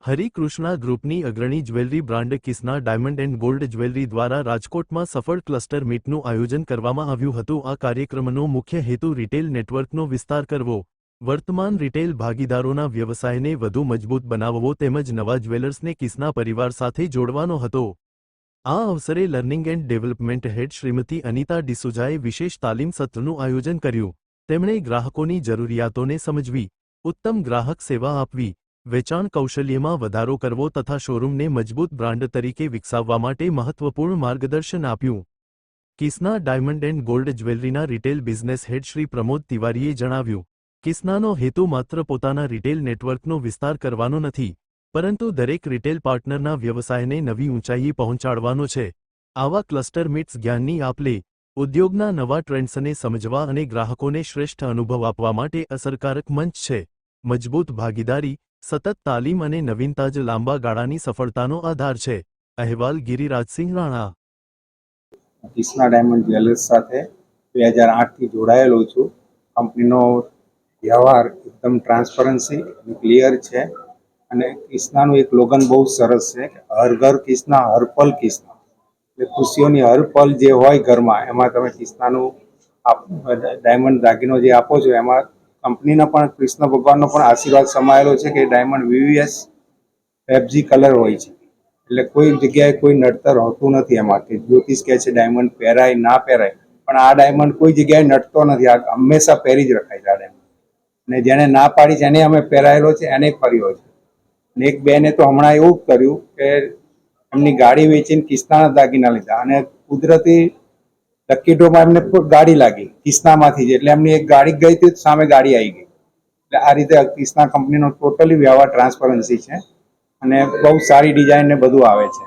હરિકૃષ્ણા ગ્રુપની અગ્રણી jewellery brand Kisna diamond and gold jewellery દ્વારા રાજકોટમાં સફળ ક્લસ્ટર મીટનું આયોજન કરવામાં આવ્યું હતું। આ કાર્યક્રમનો મુખ્ય હેતુ રિટેલ નેટવર્કનો વિસ્તાર કરવો, વર્તમાન રિટેલ ભાગીદારોના વ્યવસાયને વધુ મજબૂત બનાવવો તેમજ નવા જ્વેલર્સને કિસ્ના પરિવાર સાથે જોડવાનો હતો। આ અવસરે લર્નિંગ એન્ડ ડેવલપમેન્ટ હેડ શ્રીમતી અનિતા ડિસુજાએ વિશેષ તાલીમ સત્રનું આયોજન કર્યું। તેમણે ગ્રાહકોની જરૂરિયાતોને સમજવી, ઉત્તમ ગ્રાહક સેવા આપવી, વેચાણ કૌશલ્યમાં વધારો કરવો તથા શોરૂમને મજબૂત બ્રાન્ડ તરીકે વિકસાવવા માટે મહત્વપૂર્ણ માર્ગદર્શન આપ્યું। કિસ્ના ડાયમંડ એન્ડ ગોલ્ડ જ્વેલરીના retail business head Shri Pramod તિવારીએ જણાવ્યું, કિસ્નાનો હેતુ માત્ર પોતાના રિટેલ નેટવર્કનો વિસ્તાર કરવાનો નથી, પરંતુ દરેક રિટેલ પાર્ટનરના વ્યવસાયને નવી ઊંચાઈએ પહોંચાડવાનો છે। આવા ક્લસ્ટર મીટ્સ જ્ઞાનની આપ-લે, ઉદ્યોગના નવા ટ્રેન્ડ્સને સમજવા અને ગ્રાહકોને શ્રેષ્ઠ અનુભવ આપવા માટે અસરકારક મંચ છે। મજબૂત ભાગીદારી, સતત તાલીમ અને નવીનતા જ લાંબા ગાળાની સફળતાનો આધાર છે। અહેવાલ ગિરિરાજસિંહ રાણા। કિસ્ના ડાયમંડ જ્વેલર્સ સાથે 2008થી જોડાયેલો છું। કંપનીનો વ્યવહાર એકદમ ટ્રાન્સપરન્સી અને ક્લિયર છે અને કિસ્નાનું એક લોગન બહુ સરસ છે કે હર ઘર કિસ્ના હર પલ કિસ્ના, એટલે ખુશીઓની હર પલ જે હોય ઘરમાં એમાં તમે કિસ્નાનું ડાયમંડ દાગીનો જે આપો છો એમાં કંપનીનો પણ કૃષ્ણ ભગવાનનો પણ આશીર્વાદ સમાયેલો છે કે ડાયમંડ VVS FG કલર હોય છે, એટલે કોઈ જગ્યાએ કોઈ નડતર હોતું નથી એમાં કે જ્યોતિષ કહે છે ડાયમંડ પહેરાય ના પહેરાય, પણ આ ડાયમંડ કોઈ જગ્યાએ નડતો નથી। આ હંમેશા પહેરી જ રખાય છે આ ડાયમંડ, અને જેને ના પાડી છે એને અમે પહેરાયેલો છે, એને ફર્યો છે। અને એક બેને તો હમણાં એવું કર્યું કે એમની ગાડી વેચીને કિસ્નાના દાગીના લીધા અને કુદરતી લકી ડ્રોમાં એમને ગાડી લાગી કિસ્નામાંથી જ, એટલે એમની એક ગાડી ગઈ હતી સામે ગાડી આવી ગઈ। એટલે આ રીતે કિસ્ના કંપનીનો ટોટલી વ્યવહાર ટ્રાન્સપરન્સી છે અને બહુ સારી ડિઝાઇન ને બધું આવે છે।